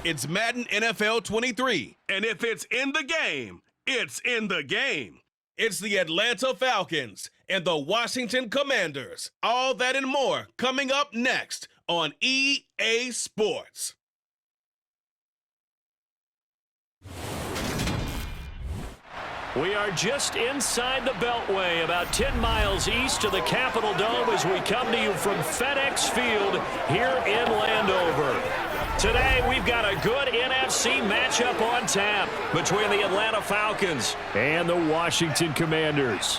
It's Madden NFL 23, and if it's in the game, it's in the game. It's the Atlanta Falcons and the Washington Commanders. All that and more coming up next on EA Sports. We are just inside the Beltway, about 10 miles east of the Capitol Dome as we come to you from FedEx Field here in Landover. Today, we've got a good NFC matchup on tap between the Atlanta Falcons and the Washington Commanders.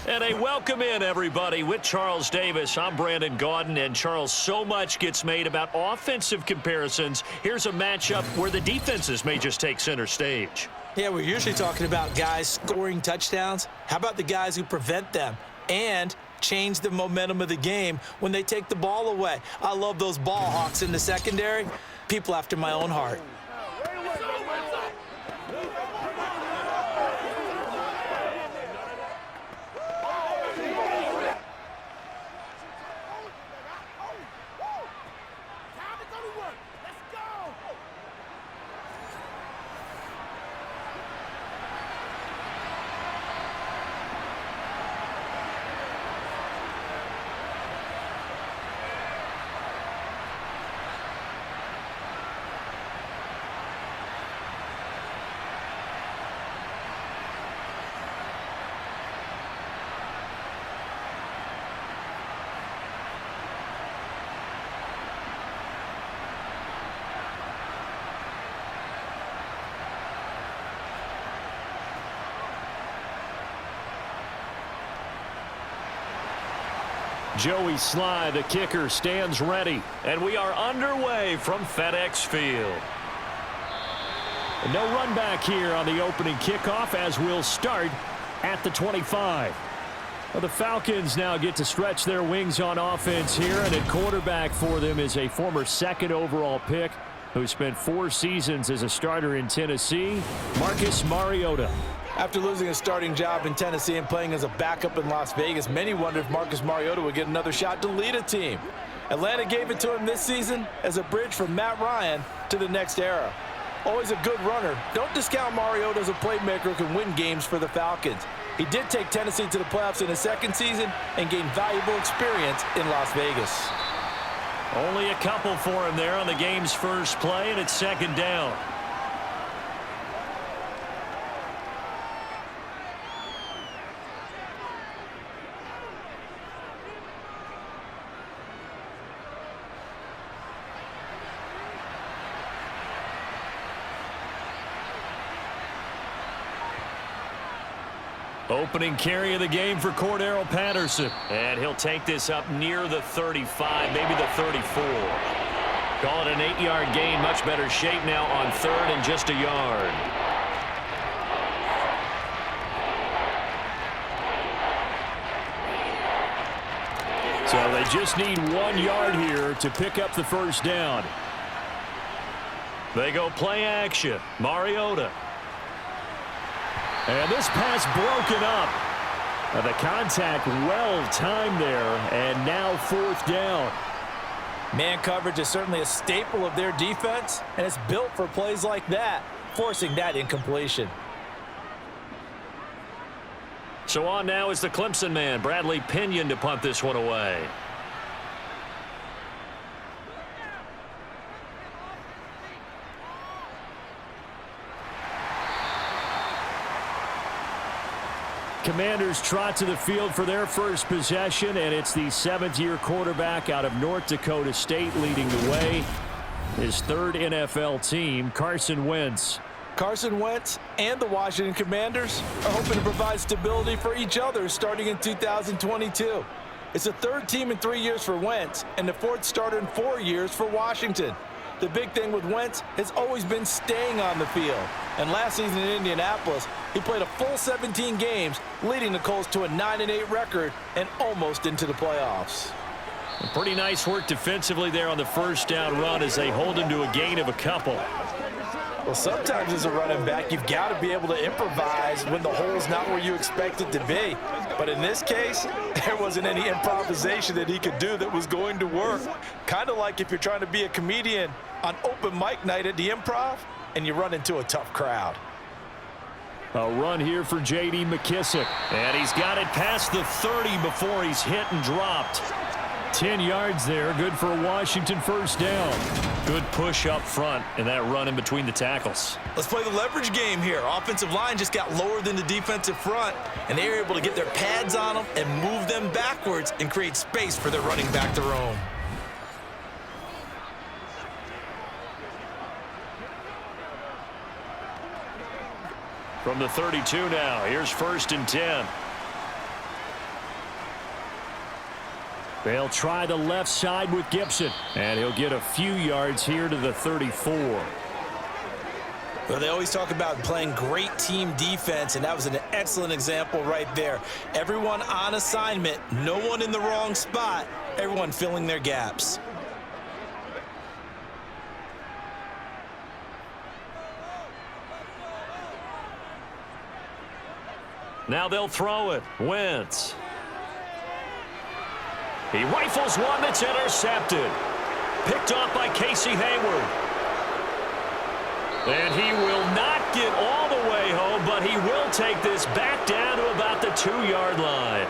And a welcome in, everybody, with Charles Davis. I'm Brandon Gaudin, and Charles, so much gets made about offensive comparisons. Here's a matchup where the defenses may just take center stage. Yeah, we're usually talking about guys scoring touchdowns. How about the guys who prevent them and change the momentum of the game when they take the ball away? I love those ball hawks in the secondary. People after my own heart. Joey Sly, the kicker, stands ready. And we are underway from FedEx Field. No run back here on the opening kickoff as we'll start at the 25. Well, the Falcons now get to stretch their wings on offense here, and at quarterback for them is a former second overall pick who spent 4 seasons as a starter in Tennessee, Marcus Mariota. After losing his starting job in Tennessee and playing as a backup in Las Vegas, many wondered if Marcus Mariota would get another shot to lead a team. Atlanta gave it to him this season as a bridge from Matt Ryan to the next era. Always a good runner. Don't discount Mariota as a playmaker who can win games for the Falcons. He did take Tennessee to the playoffs in his second season and gained valuable experience in Las Vegas. Only a couple for him there on the game's first play, and it's second down. Opening carry of the game for Cordero Patterson. And he'll take this up near the 35, maybe the 34. Call it an 8-yard gain. Much better shape now on third and just a yard. So they just need 1 yard here to pick up the first down. They go play action. Mariota. And this pass broken up. The contact well timed there, and now fourth down. Man coverage is certainly a staple of their defense, and it's built for plays like that, forcing that incompletion. So on now is the Clemson man, Bradley Pinion, to punt this one away. Commanders trot to the field for their first possession, and it's the 7th-year quarterback out of North Dakota State leading the way. His third NFL team, Carson Wentz. Carson Wentz and the Washington Commanders are hoping to provide stability for each other starting in 2022. It's the third team in 3 years for Wentz and the fourth starter in 4 years for Washington. The big thing with Wentz has always been staying on the field. And last season in Indianapolis, he played a full 17 games, leading the Colts to a 9-8 record and almost into the playoffs. Pretty nice work defensively there on the first down run as they hold him to a gain of a couple. Well, sometimes as a running back, you've got to be able to improvise when the hole's not where you expect it to be. But in this case, there wasn't any improvisation that he could do that was going to work. Kind of like if you're trying to be a comedian on open mic night at the Improv and you run into a tough crowd. A run here for J.D. McKissick. And he's got it past the 30 before he's hit and dropped. 10 yards there, good for a Washington first down. Good push up front and that run in between the tackles. Let's play the leverage game here. Offensive line just got lower than the defensive front, and they were able to get their pads on them and move them backwards and create space for their running back to roam. From the 32 now, here's 1st and 10. They'll try the left side with Gibson, and he'll get a few yards here to the 34. Well, they always talk about playing great team defense, and that was an excellent example right there. Everyone on assignment, no one in the wrong spot, everyone filling their gaps. Now they'll throw it. Wentz. He rifles one that's intercepted. Picked off by Casey Hayward. And he will not get all the way home, but he will take this back down to about the 2-yard line.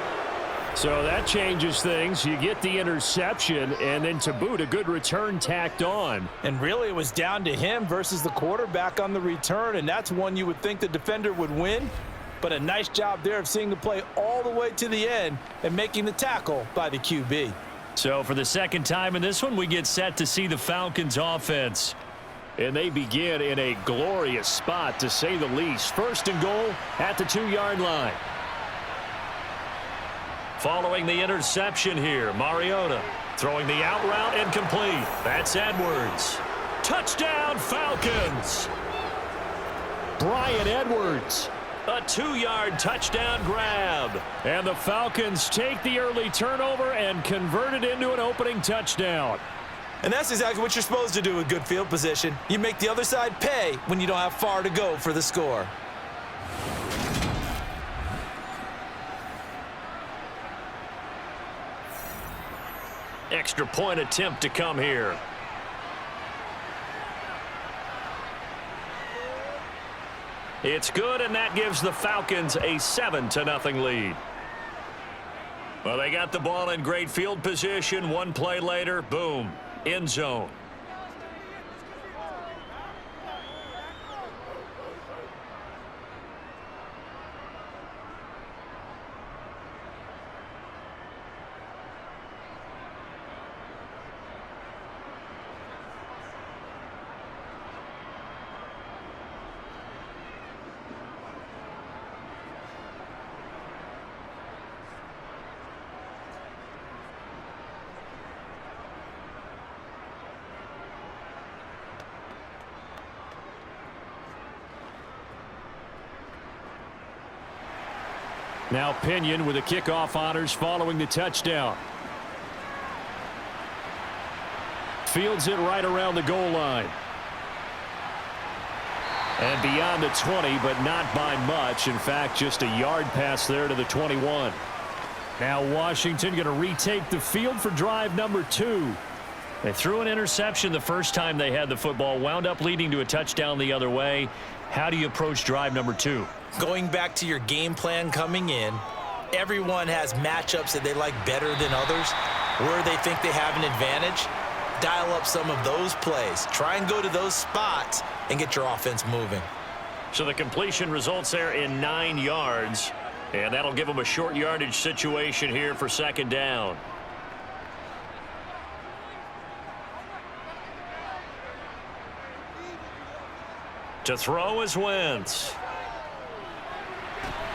So that changes things. You get the interception, and then to boot, a good return tacked on. And really, it was down to him versus the quarterback on the return, and that's one you would think the defender would win. But a nice job there of seeing the play all the way to the end and making the tackle by the QB. So for the second time in this one, we get set to see the Falcons offense. And they begin in a glorious spot, to say the least. 1st and goal at the 2-yard line. Following the interception here, Mariota throwing the out route incomplete. That's Edwards. Touchdown, Falcons. Bryan Edwards. A 2-yard touchdown grab. And the Falcons take the early turnover and convert it into an opening touchdown. And that's exactly what you're supposed to do with good field position. You make the other side pay when you don't have far to go for the score. Extra point attempt to come here. It's good, and that gives the Falcons a 7-0 lead. Well, they got the ball in great field position. One play later, boom, end zone. Now Pinion with the kickoff honors following the touchdown. Fields it right around the goal line. And beyond the 20, but not by much. In fact, just a yard pass there to the 21. Now Washington going to retake the field for drive number 2. They threw an interception the first time they had the football, wound up leading to a touchdown the other way. How do you approach drive number 2? Going back to your game plan coming in, everyone has matchups that they like better than others, where they think they have an advantage. Dial up some of those plays. Try and go to those spots and get your offense moving. So the completion results there in 9 yards, and that'll give them a short yardage situation here for 2nd down. To throw is Wentz.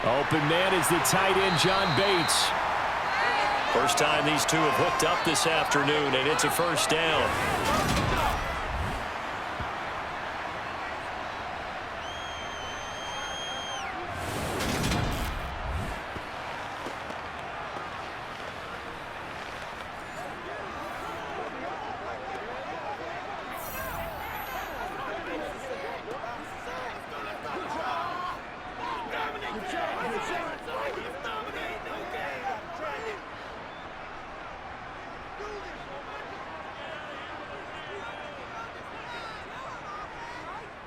Open man is the tight end, John Bates. First time these two have hooked up this afternoon, and it's a 1st down.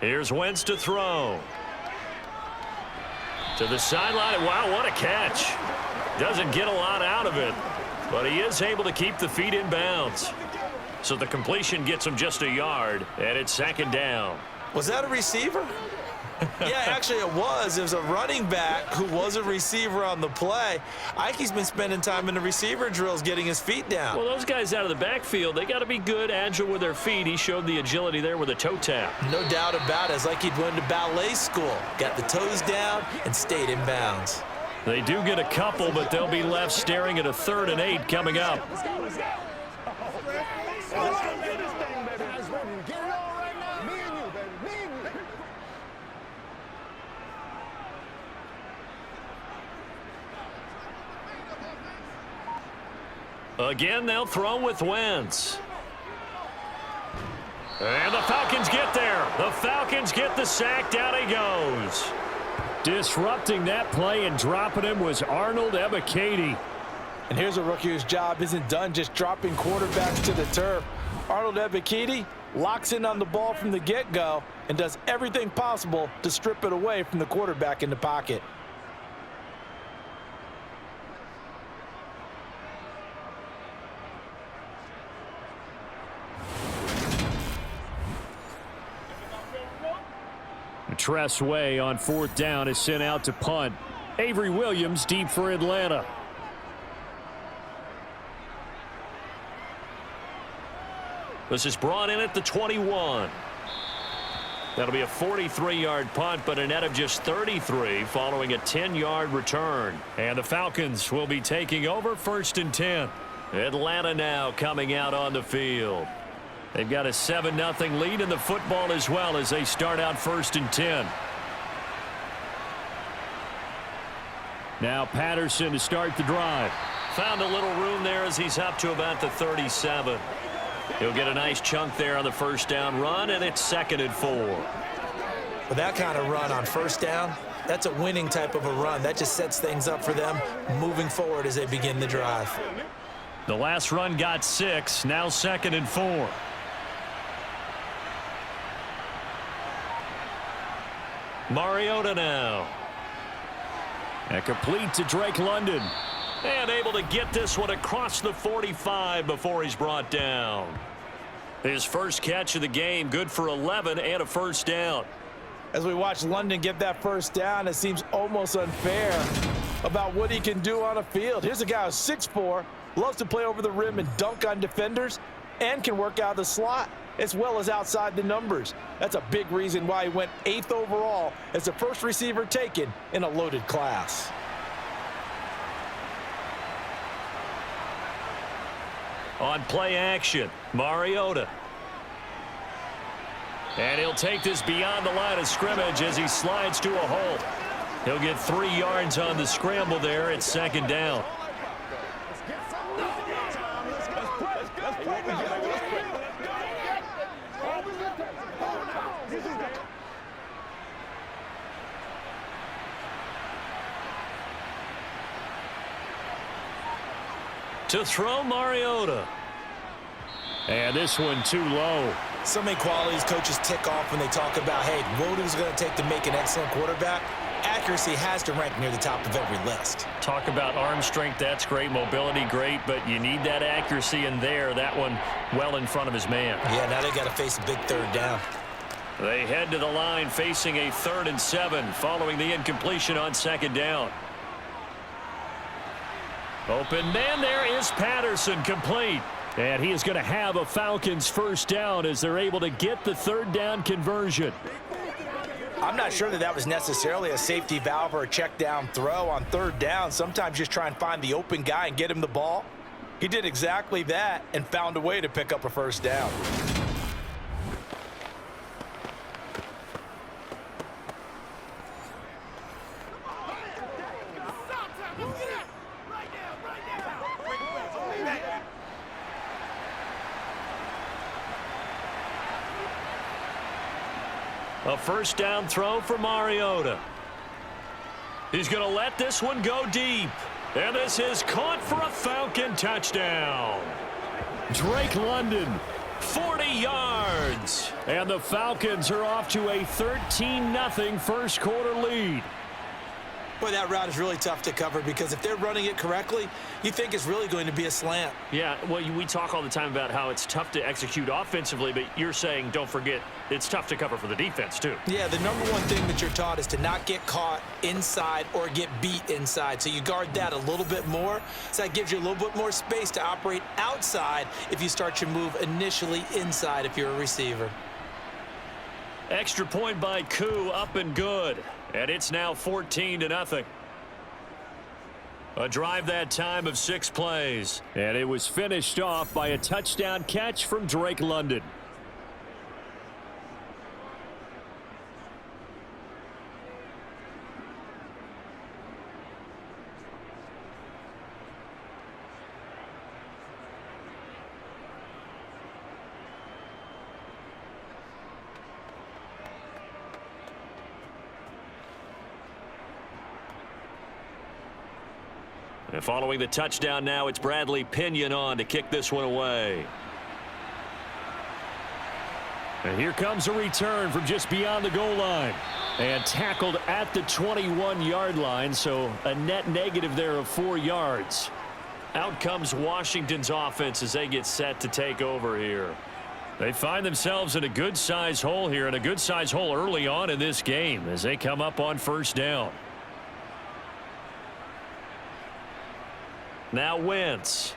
Here's Wentz to throw. To the sideline. Wow, what a catch. Doesn't get a lot out of it, but he is able to keep the feet in bounds. So the completion gets him just a yard, and it's second down. Was that a receiver? Yeah, actually it was. It was a running back who was a receiver on the play. Ike's been spending time in the receiver drills getting his feet down. Well, those guys out of the backfield, they got to be good, agile with their feet. He showed the agility there with a toe tap. No doubt about it. It's like he'd went to ballet school. Got the toes down and stayed in bounds. They do get a couple, but they'll be left staring at a 3rd and 8 coming up. Again, they'll throw with Wentz. And the Falcons get there. The Falcons get the sack. Down he goes. Disrupting that play and dropping him was Arnold Ebiketie. And here's a rookie whose job isn't done just dropping quarterbacks to the turf. Arnold Ebiketie locks in on the ball from the get-go and does everything possible to strip it away from the quarterback in the pocket. Tress Way on 4th down is sent out to punt. Avery Williams deep for Atlanta. This is brought in at the 21. That'll be a 43-yard punt, but a net of just 33 following a 10-yard return. And the Falcons will be taking over 1st and 10. Atlanta now coming out on the field. They've got a 7-0 lead in the football as well as they start out 1st and 10. Now Patterson to start the drive. Found a little room there as he's up to about the 37. He'll get a nice chunk there on the 1st down run, and it's 2nd and 4. With that kind of run on 1st down, that's a winning type of a run. That just sets things up for them moving forward as they begin the drive. The last run got 6, now 2nd and 4. Mariota now. And complete to Drake London. And able to get this one across the 45 before he's brought down. His first catch of the game, good for 11 and a 1st down. As we watch London get that 1st down, it seems almost unfair about what he can do on a field. Here's a guy who's 6'4", loves to play over the rim and dunk on defenders, and can work out the slot as well as outside the numbers. That's a big reason why he went 8th overall as the first receiver taken in a loaded class. On play action, Mariota. And he'll take this beyond the line of scrimmage as he slides to a hole. He'll get 3 yards on the scramble there. It's 2nd down. To throw Mariota. And this one too low. So many qualities coaches tick off when they talk about, hey, what is it going to take to make an excellent quarterback? Accuracy has to rank near the top of every list. Talk about arm strength, that's great. Mobility, great, but you need that accuracy in there. That one well in front of his man. Yeah, now they got to face a big 3rd down. They head to the line facing a 3rd and 7 following the incompletion on 2nd down. Open man, there is Patterson, complete. And he is going to have a Falcons 1st down as they're able to get the 3rd down conversion. I'm not sure that was necessarily a safety valve or a check down throw on 3rd down. Sometimes just try and find the open guy and get him the ball. He did exactly that and found a way to pick up a 1st down. A 1st down throw for Mariota. He's going to let this one go deep. And this is caught for a Falcon touchdown. Drake London 40 yards. And the Falcons are off to a 13-0 first quarter lead. Boy, that route is really tough to cover because if they're running it correctly, you think it's really going to be a slant. Yeah, well, we talk all the time about how it's tough to execute offensively, but you're saying, don't forget, it's tough to cover for the defense, too. Yeah, the number one thing that you're taught is to not get caught inside or get beat inside. So you guard that a little bit more. So that gives you a little bit more space to operate outside if you start your move initially inside if you're a receiver. Extra point by Koo, up and good. And it's now 14-0. A drive that time of 6 plays. And it was finished off by a touchdown catch from Drake London. And following the touchdown now, it's Bradley Pinion on to kick this one away. And here comes a return from just beyond the goal line. And tackled at the 21-yard line, so a net negative there of 4 yards. Out comes Washington's offense as they get set to take over here. They find themselves in a good-sized hole here, and a good-sized hole early on in this game as they come up on first down. Now Wentz.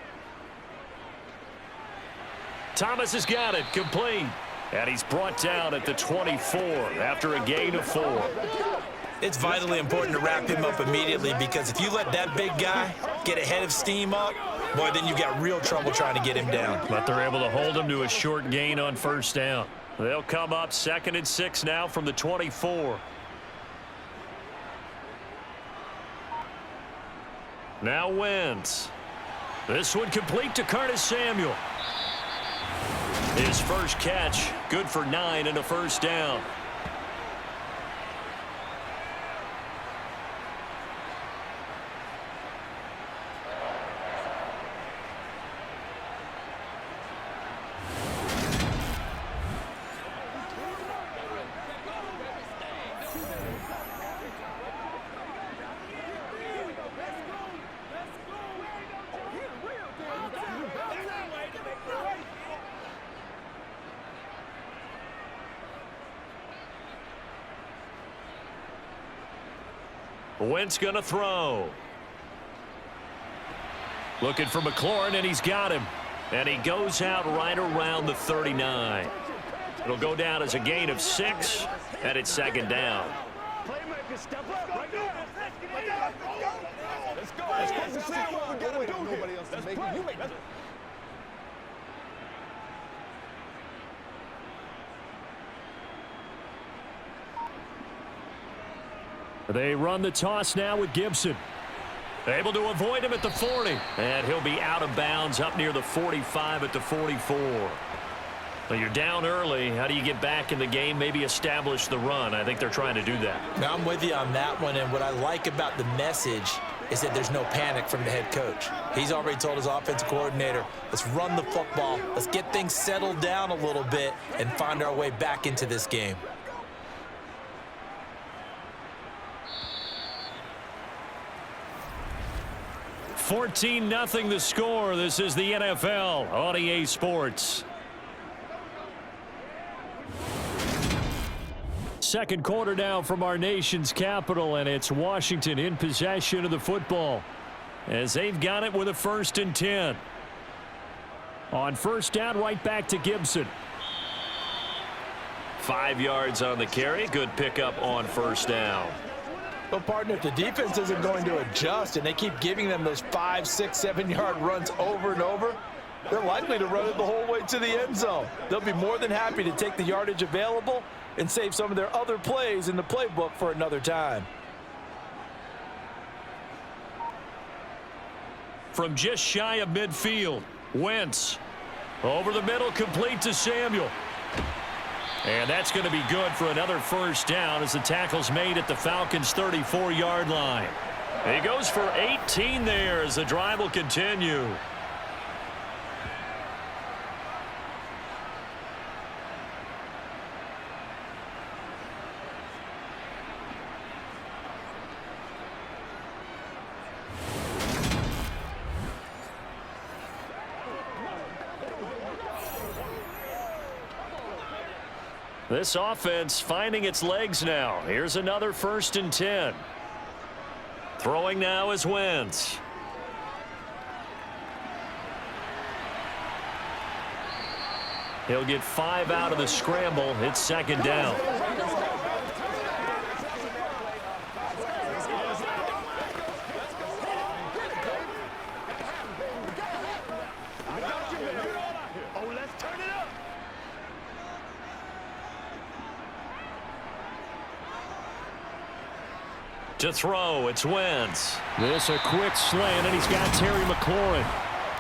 Thomas has got it, complete. And he's brought down at the 24 after a gain of 4. It's vitally important to wrap him up immediately because if you let that big guy get ahead of steam up, boy, then you've got real trouble trying to get him down. But they're able to hold him to a short gain on first down. They'll come up 2nd and 6 now from the 24. Now Wentz. This one complete to Curtis Samuel. His first catch, good for 9 and a first down. Wentz gonna throw. Looking for McLaurin, and he's got him. And he goes out right around the 39. It'll go down as a gain of 6, and it's 2nd down. They run the toss now with Gibson. Able to avoid him at the 40. And he'll be out of bounds up near the 45 at the 44. Well, you're down early. How do you get back in the game? Maybe establish the run. I think they're trying to do that. Now, I'm with you on that one. And what I like about the message is that there's no panic from the head coach. He's already told his offensive coordinator, let's run the football. Let's get things settled down a little bit and find our way back into this game. 14-0 the score. This is the NFL on EA Sports. Second quarter now from our nation's capital, and it's Washington in possession of the football as they've got it with a 1st and 10. On first down, right back to Gibson. 5 yards on the carry. Good pickup on first down. Well, partner, if the defense isn't going to adjust and they keep giving them those 5, 6, 7-yard runs over and over, they're likely to run it the whole way to the end zone. They'll be more than happy to take the yardage available and save some of their other plays in the playbook for another time. From just shy of midfield, Wentz over the middle, complete to Samuel. And that's going to be good for another first down as the tackle's made at the Falcons' 34-yard line. He goes for 18 there as the drive will continue. This offense finding its legs now. Here's another 1st and 10. Throwing now is Wentz. He'll get 5 out of the scramble. It's 2nd down. To throw, it's Wentz. This a quick slant, and he's got Terry McLaurin.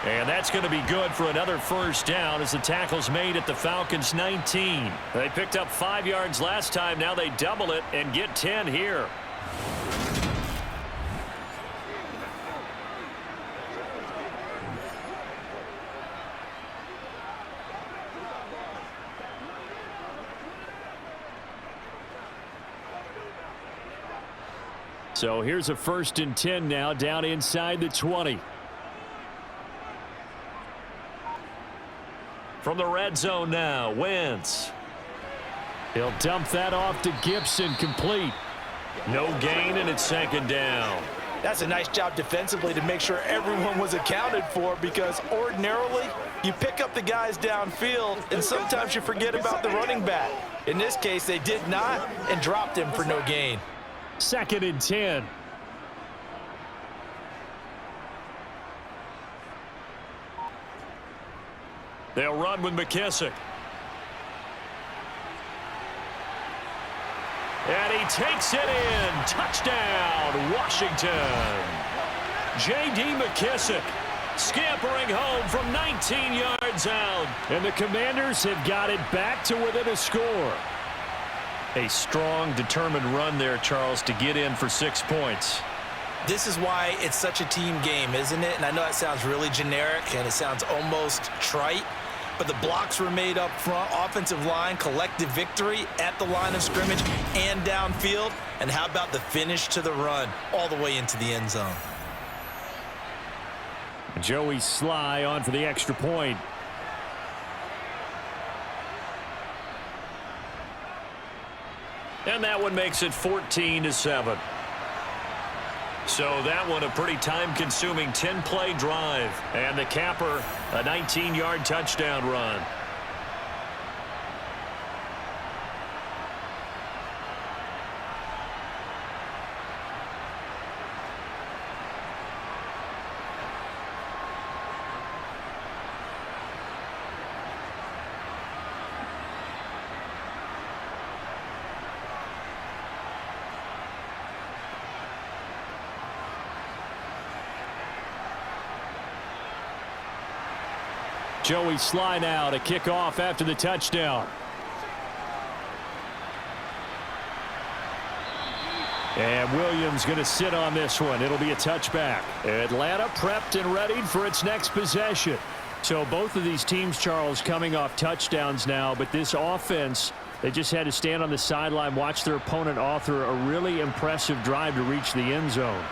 And that's going to be good for another 1st down as the tackle's made at the Falcons' 19. They picked up 5 yards last time. Now they double it and get 10 here. So here's a 1st and 10 now down inside the 20. From the red zone now, Wentz. He'll dump that off to Gibson, complete. No gain, and it's 2nd down. That's a nice job defensively to make sure everyone was accounted for, because ordinarily you pick up the guys downfield and sometimes you forget about the running back. In this case, they did not and dropped him for no gain. 2nd and 10. They'll run with McKissick. And he takes it in. Touchdown, Washington. J.D. McKissick scampering home from 19 yards out. And the Commanders have got it back to within a score. A strong, determined run there, Charles, to get in for 6 points. This is why it's such a team game, isn't it? And I know that sounds really generic and it sounds almost trite, but the blocks were made up front, offensive line, collective victory at the line of scrimmage and downfield. And how about the finish to the run all the way into the end zone? Joey Sly on for the extra point. And that one makes it 14-7. So that one a pretty time-consuming 10-play drive. And the capper, a 19-yard touchdown run. Joey Sly now to kick off after the touchdown. And Williams going to sit on this one. It'll be a touchback. Atlanta prepped and readied for its next possession. So both of these teams, Charles, coming off touchdowns now, but this offense, they just had to stand on the sideline, watch their opponent author a really impressive drive to reach the end zone.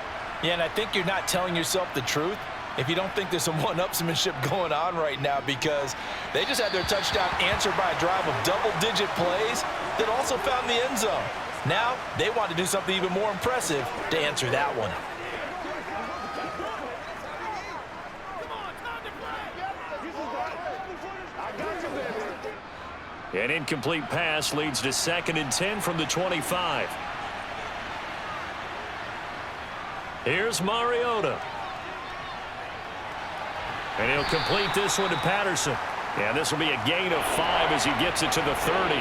Yeah, and I think you're not telling yourself the truth if you don't think there's some one-upsmanship going on right now, because they just had their touchdown answered by a drive of double-digit plays that also found the end zone. Now they want to do something even more impressive to answer that one. An incomplete pass leads to 2nd and 10 from the 25. Here's Mariota. And he'll complete this one to Patterson. And this will be a gain of 5 as he gets it to the 30.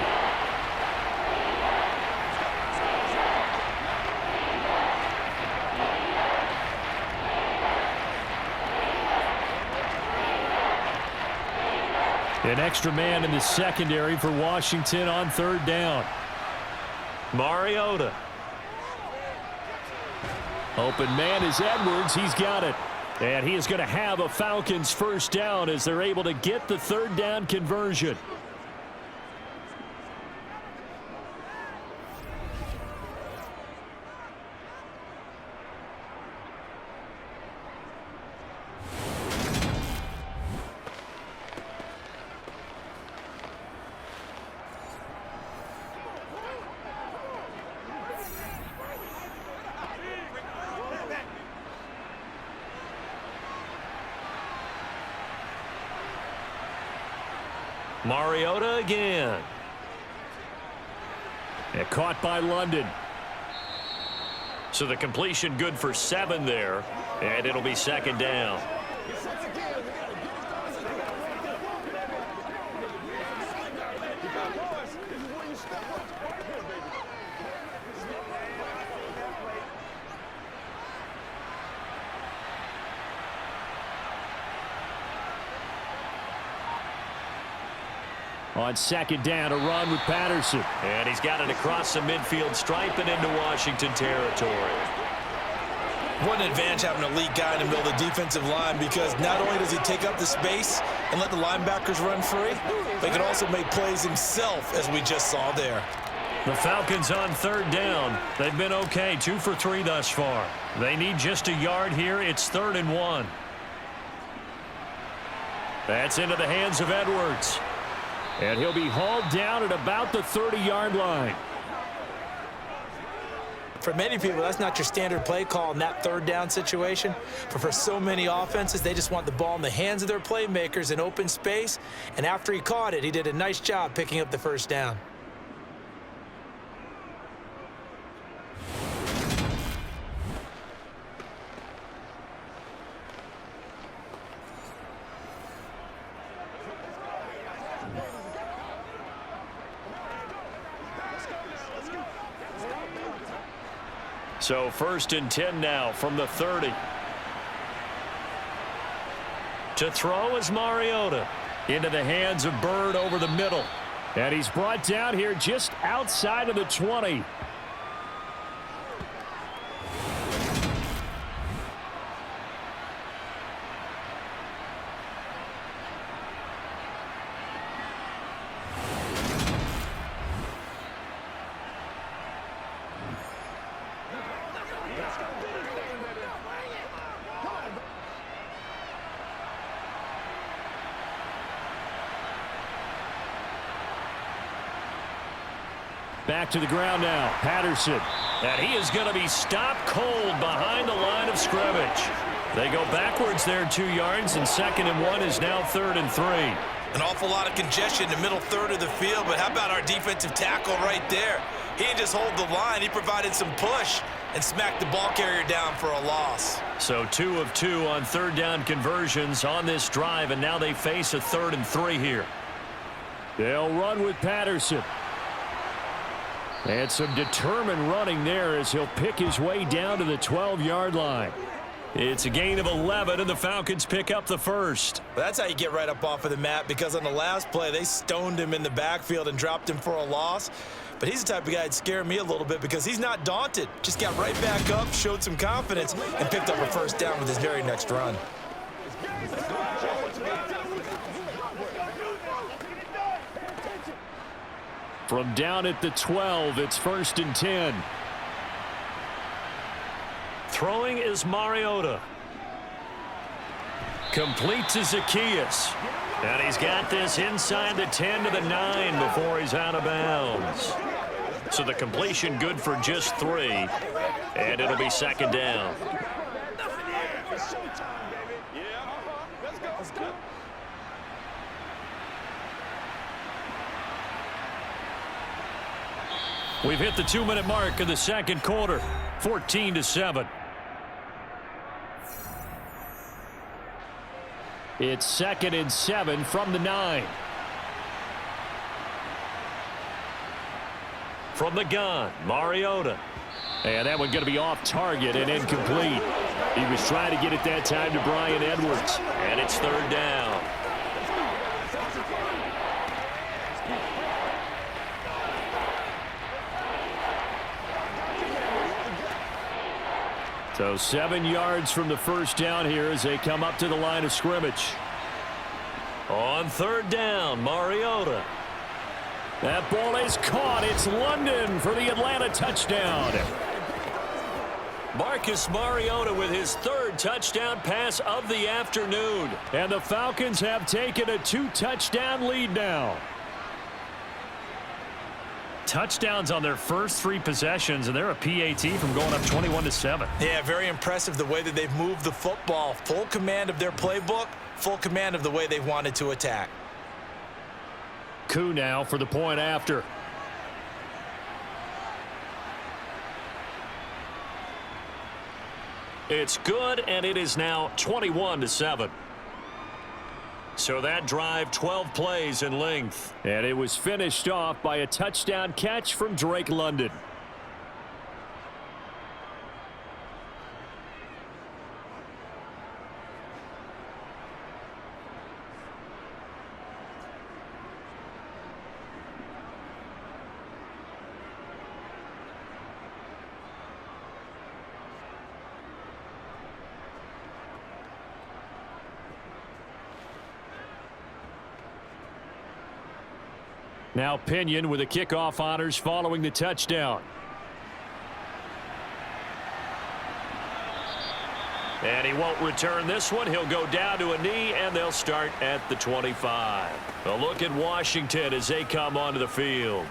An extra man in the secondary for Washington on 3rd down. Mariota. Open man is Edwards. He's got it. And he is going to have a Falcons 1st down as they're able to get the 3rd down conversion. Mariota again. And caught by London. So the completion good for 7 there, and it'll be second down. On second down, a run with Patterson. And he's got it across the midfield stripe and into Washington territory. What an advantage having an elite guy in the middle of the defensive line, because not only does he take up the space and let the linebackers run free, but he can also make plays himself, as we just saw there. The Falcons on third down. They've been okay, 2 for 3 thus far. They need just a yard here. It's 3rd and 1. That's into the hands of Edwards. And he'll be hauled down at about the 30-yard line. For many people, that's not your standard play call in that third down situation. But for so many offenses, they just want the ball in the hands of their playmakers in open space. And after he caught it, he did a nice job picking up the first down. So 1st and 10 now from the 30. To throw is Mariota. Into the hands of Bird over the middle. And he's brought down here just outside of the 20. Back to the ground now. Patterson. And he is going to be stopped cold behind the line of scrimmage. They go backwards there 2 yards, and 2nd and 1 is now 3rd and 3. An awful lot of congestion in the middle third of the field, but how about our defensive tackle right there? He didn't just hold the line. He provided some push and smacked the ball carrier down for a loss. So 2 of 2 on third down conversions on this drive, and now they face a 3rd and 3 here. They'll run with Patterson. And some determined running there as he'll pick his way down to the 12-yard line. It's a gain of 11, and the Falcons pick up the first. That's how you get right up off of the mat, because on the last play, they stoned him in the backfield and dropped him for a loss. But he's the type of guy that scared me a little bit, because he's not daunted. Just got right back up, showed some confidence, and picked up a first down with his very next run. From down at the 12, it's 1st and 10. Throwing is Mariota. Complete to Zacchaeus. And he's got this inside the 10 to the 9 before he's out of bounds. So the completion good for just 3. And it'll be 2nd down. We've hit the 2-minute mark of the second quarter. 14-7. It's 2nd and 7 from the 9. From the gun, Mariota. And that one going to be off target and incomplete. He was trying to get it that time to Bryan Edwards. And it's 3rd down. So 7 yards from the first down here as they come up to the line of scrimmage. On 3rd down, Mariota. That ball is caught. It's London for the Atlanta touchdown. Marcus Mariota with his 3rd touchdown pass of the afternoon. And the Falcons have taken a 2-touchdown lead now. Touchdowns on their first 3 possessions, and they're a PAT from going up 21-7. Yeah, very impressive the way that they've moved the football. Full command of their playbook, full command of the way they've wanted to attack. Koo now for the point after. It's good, and it is now 21-7. So that drive, 12 plays in length. And it was finished off by a touchdown catch from Drake London. Now Pinion with the kickoff honors following the touchdown. And he won't return this one. He'll go down to a knee, and they'll start at the 25. A look at Washington as they come onto the field.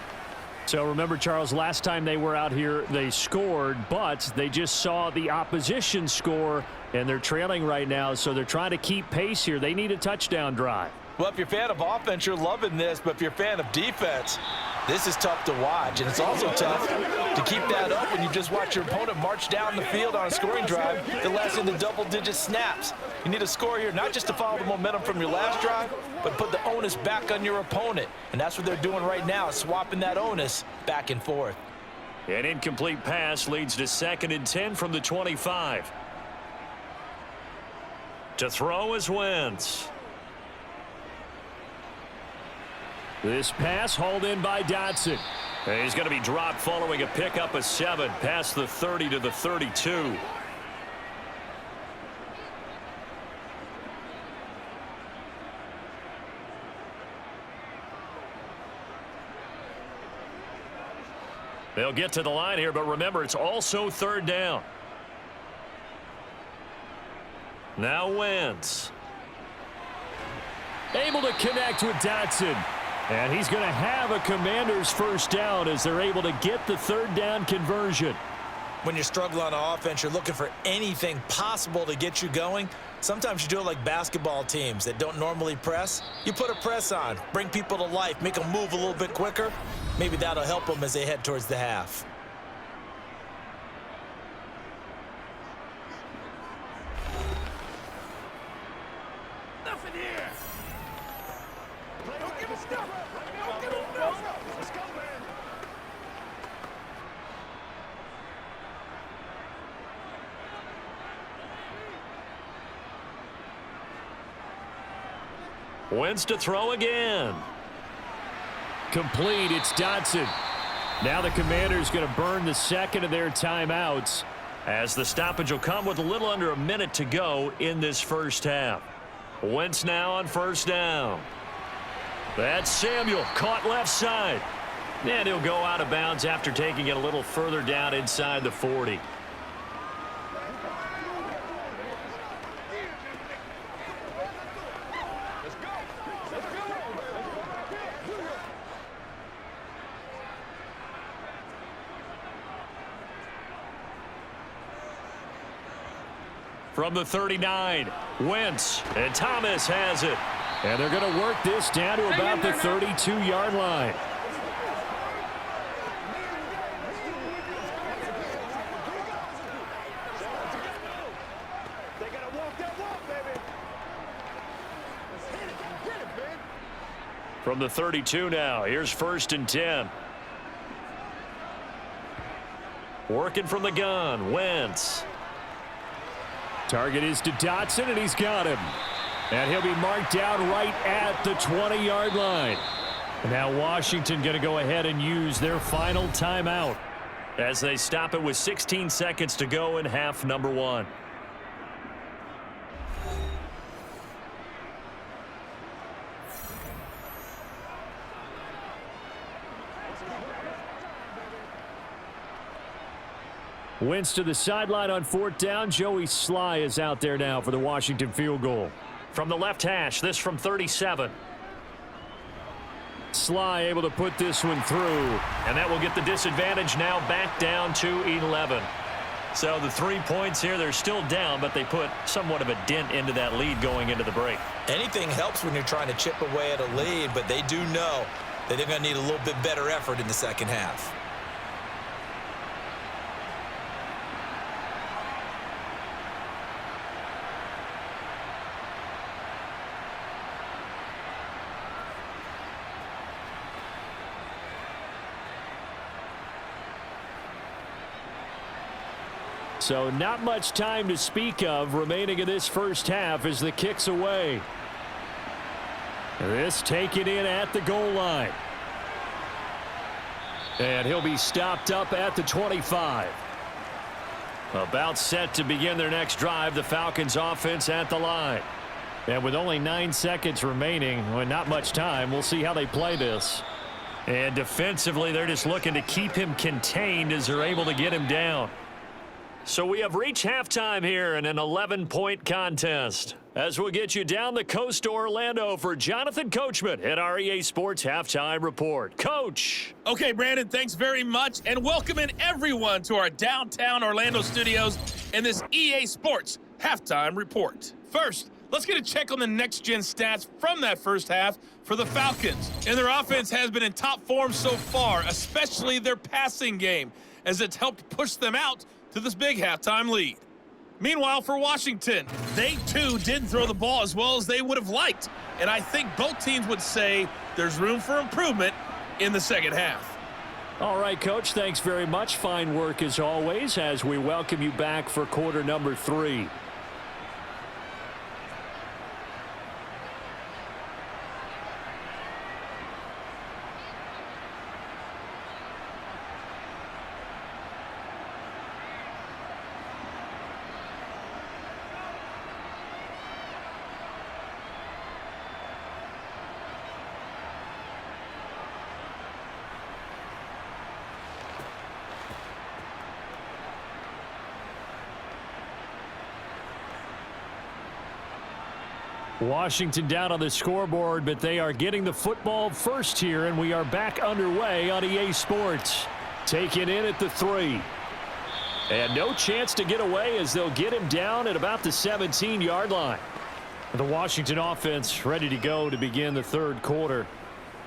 So remember, Charles, last time they were out here, they scored, but they just saw the opposition score, and they're trailing right now, so they're trying to keep pace here. They need a touchdown drive. Well, if you're a fan of offense, you're loving this, but if you're a fan of defense, this is tough to watch, and it's also tough to keep that up when you just watch your opponent march down the field on a scoring drive that lasts into double-digit snaps. You need a score here, not just to follow the momentum from your last drive, but put the onus back on your opponent, and that's what they're doing right now, swapping that onus back and forth. An incomplete pass leads to 2nd and 10 from the 25. To throw is Wentz. This pass hauled in by Dotson. And he's going to be dropped following a pickup of 7 past the 30 to the 32. They'll get to the line here, but remember, it's also 3rd down. Now Wentz. Able to connect with Dotson. And he's going to have a Commanders first down as they're able to get the 3rd down conversion. When you're struggling on offense, you're looking for anything possible to get you going. Sometimes you do it like basketball teams that don't normally press. You put a press on, bring people to life, make them move a little bit quicker. Maybe that'll help them as they head towards the half. Nothing here. Don't give us stuff. Don't give us stuff. Let's go, man. Wentz to throw again. Complete. It's Dotson. Now the Commanders going to burn the 2nd of their timeouts as the stoppage will come with a little under a minute to go in this first half. Wentz now on 1st down. That's Samuel, caught left side. And he'll go out of bounds after taking it a little further down inside the 40. From the 39, Wentz, and Thomas has it. And they're going to work this down to about the 32-yard line. They gotta walk that walk, baby. Let's hit it. Get it, man. From the 32 now, here's 1st and 10. Working from the gun, Wentz. Target is to Dotson, and he's got him. And he'll be marked down right at the 20-yard line. And now Washington going to go ahead and use their final timeout as they stop it with 16 seconds to go in half number 1. Wentz to the sideline on 4th down. Joey Sly is out there now for the Washington field goal. From the left hash, this from 37. Sly able to put this one through. And that will get the disadvantage now back down to 11. So the 3 points here, they're still down, but they put somewhat of a dent into that lead going into the break. Anything helps when you're trying to chip away at a lead, but they do know that they're going to need a little bit better effort in the second half. So not much time to speak of remaining in this first half as the kick's away. This taken in at the goal line. And he'll be stopped up at the 25. About set to begin their next drive, the Falcons offense at the line. And with only 9 seconds remaining, well, not much time, we'll see how they play this. And defensively, they're just looking to keep him contained as they're able to get him down. So we have reached halftime here in an 11-point contest. As we'll get you down the coast to Orlando for Jonathan Coachman at our EA Sports Halftime Report. Coach. Okay, Brandon, thanks very much, and welcoming everyone to our downtown Orlando studios in this EA Sports Halftime Report. First, let's get a check on the next-gen stats from that first half for the Falcons. And their offense has been in top form so far, especially their passing game, as it's helped push them out to this big halftime lead. Meanwhile, for Washington, they too didn't throw the ball as well as they would have liked. And I think both teams would say there's room for improvement in the second half. All right, Coach, thanks very much. Fine work as always as we welcome you back for quarter number 3. Washington down on the scoreboard, but they are getting the football first here, and we are back underway on EA Sports. Taken in at the 3. And no chance to get away as they'll get him down at about the 17-yard line. The Washington offense ready to go to begin the third quarter.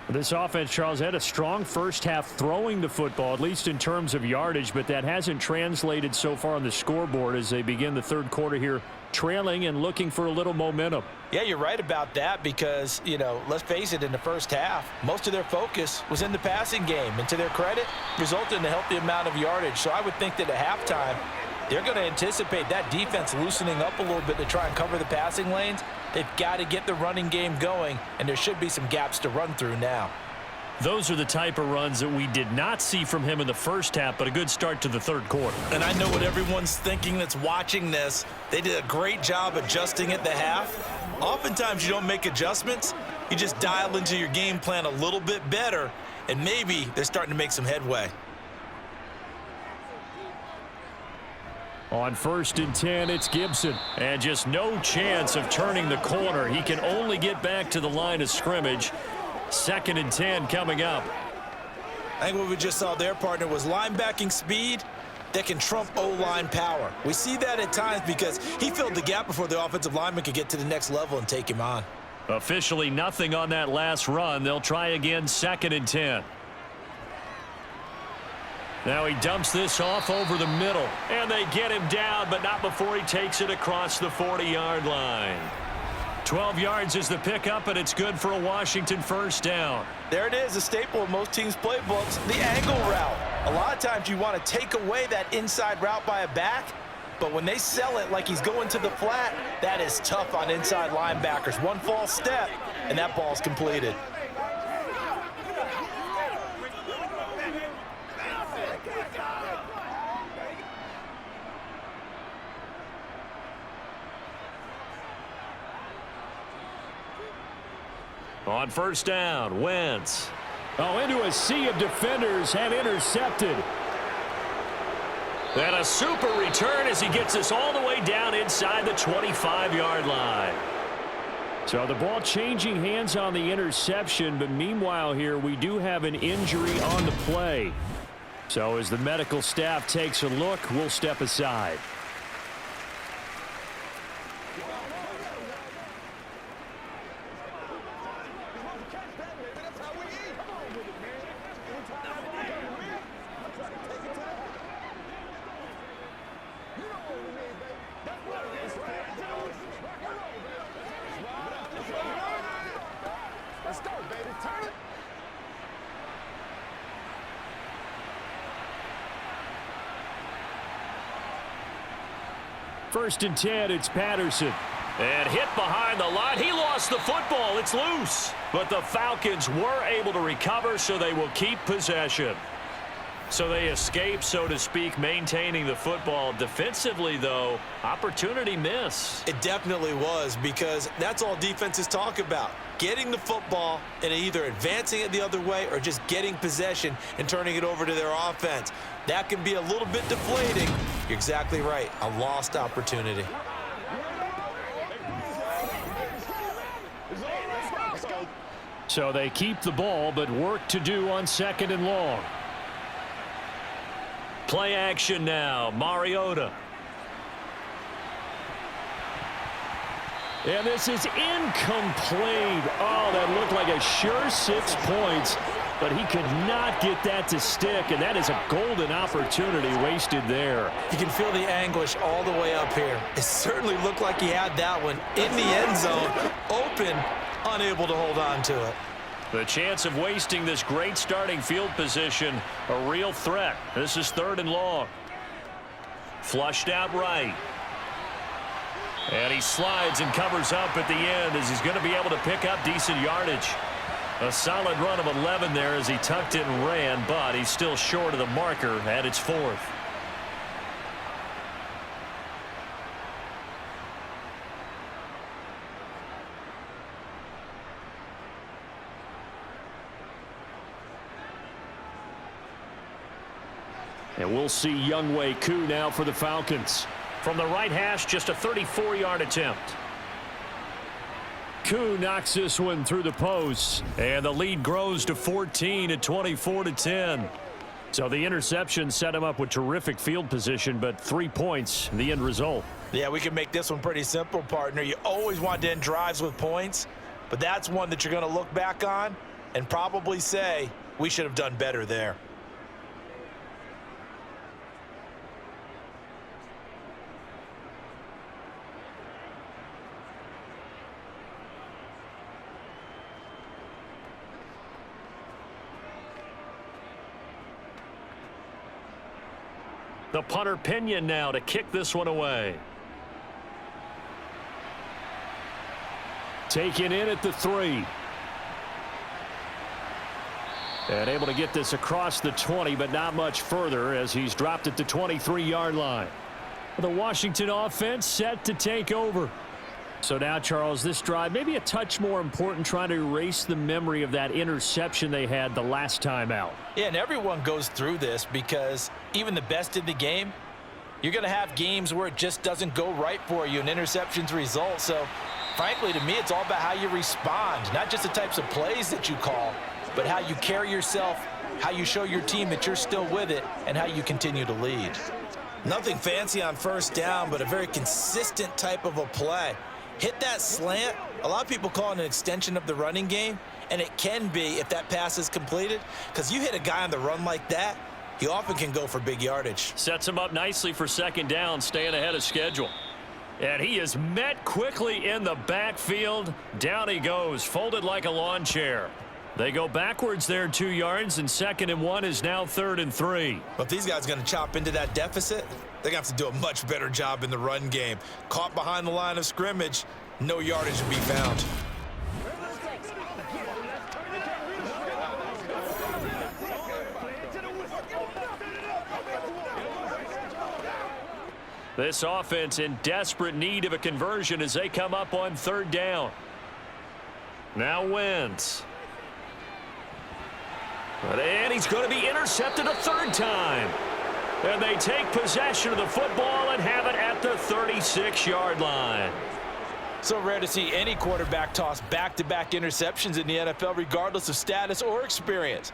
This offense, Charles, had a strong first half throwing the football, at least in terms of yardage, but that hasn't translated so far on the scoreboard as they begin the third quarter here, trailing and looking for a little momentum. Yeah, you're right about that because, let's face it, in the first half, most of their focus was in the passing game. And to their credit, resulted in a healthy amount of yardage. So I would think that at halftime, they're going to anticipate that defense loosening up a little bit to try and cover the passing lanes. They've got to get the running game going, and there should be some gaps to run through now. Those are the type of runs that we did not see from him in the first half, but a good start to the third quarter. And I know what everyone's thinking that's watching this. They did a great job adjusting at the half. Oftentimes you don't make adjustments. You just dial into your game plan a little bit better, and maybe they're starting to make some headway. On 1st and 10, it's Gibson. And just no chance of turning the corner. He can only get back to the line of scrimmage. 2nd and 10 coming up. I think what we just saw there, partner, was linebacking speed that can trump O-line power. We see that at times because he filled the gap before the offensive lineman could get to the next level and take him on. Officially nothing on that last run. They'll try again 2nd and 10. Now he dumps this off over the middle. And they get him down, but not before he takes it across the 40-yard line. 12 yards is the pickup, and it's good for a Washington first down. There it is, a staple of most teams' playbooks, the angle route. A lot of times you want to take away that inside route by a back, but when they sell it like he's going to the flat, that is tough on inside linebackers. One false step, and that ball's completed. On first down, Wentz. Into a sea of defenders and intercepted. And a super return as he gets us all the way down inside the 25-yard line. So the ball changing hands on the interception, but meanwhile here we do have an injury on the play. So as the medical staff takes a look, we'll step aside. First and 10, it's Patterson. And hit behind the line. He lost the football. It's loose. But the Falcons were able to recover, so they will keep possession. So they escape, so to speak, maintaining the football. Defensively, though, opportunity miss. It definitely was, because that's all defenses talk about. Getting the football and either advancing it the other way or just getting possession and turning it over to their offense. That can be a little bit deflating. You're exactly right. A lost opportunity. So they keep the ball, but work to do on 2nd and long. Play action now. Mariota. And this is incomplete. Oh, that looked like a sure 6 points, but he could not get that to stick, and that is a golden opportunity wasted there. You can feel the anguish all the way up here. It certainly looked like he had that one in the end zone, open, unable to hold on to it. The chance of wasting this great starting field position, a real threat. This is 3rd and long. Flushed out right. And he slides and covers up at the end as he's going to be able to pick up decent yardage. A solid run of 11 there as he tucked it and ran, but he's still short of the marker at its 4th. And we'll see Younghoe Koo now for the Falcons. From the right hash, just a 34-yard attempt. Koo knocks this one through the posts. And the lead grows to 14 at 24-10. So the interception set him up with terrific field position, but 3 points, the end result. Yeah, we can make this one pretty simple, partner. You always want to end drives with points, but that's one that you're going to look back on and probably say, we should have done better there. The punter Pinion now to kick this one away. Taken in at the 3. And able to get this across the 20, but not much further as he's dropped at the 23-yard line. The Washington offense set to take over. So now, Charles, this drive maybe a touch more important, trying to erase the memory of that interception they had the last time out. Yeah, and everyone goes through this because even the best in the game, you're going to have games where it just doesn't go right for you and interceptions result. So, frankly, to me, it's all about how you respond, not just the types of plays that you call, but how you carry yourself, how you show your team that you're still with it, and how you continue to lead. Nothing fancy on first down, but a very consistent type of a play. Hit that slant. A lot of people call it an extension of the running game, and it can be if that pass is completed, because you hit a guy on the run like that, he often can go for big yardage. Sets him up nicely for 2nd down, staying ahead of schedule. And he is met quickly in the backfield. Down he goes, folded like a lawn chair. They go backwards there 2 yards, and 2nd and 1 is now 3rd and 3. But if these guys are going to chop into that deficit, they're going to have to do a much better job in the run game. Caught behind the line of scrimmage, no yardage to be found. This offense in desperate need of a conversion as they come up on 3rd down. Now Wentz. And he's going to be intercepted a 3rd time. And they take possession of the football and have it at the 36-yard line. So rare to see any quarterback toss back-to-back interceptions in the NFL, regardless of status or experience.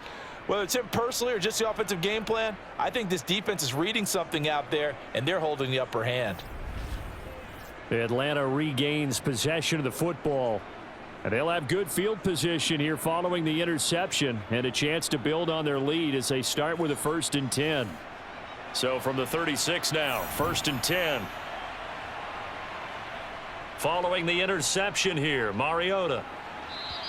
Whether it's him personally or just the offensive game plan, I think this defense is reading something out there, and they're holding the upper hand. Atlanta regains possession of the football. And they'll have good field position here following the interception and a chance to build on their lead as they start with a 1st and 10. So from the 36 now, 1st and 10. Following the interception here, Mariota.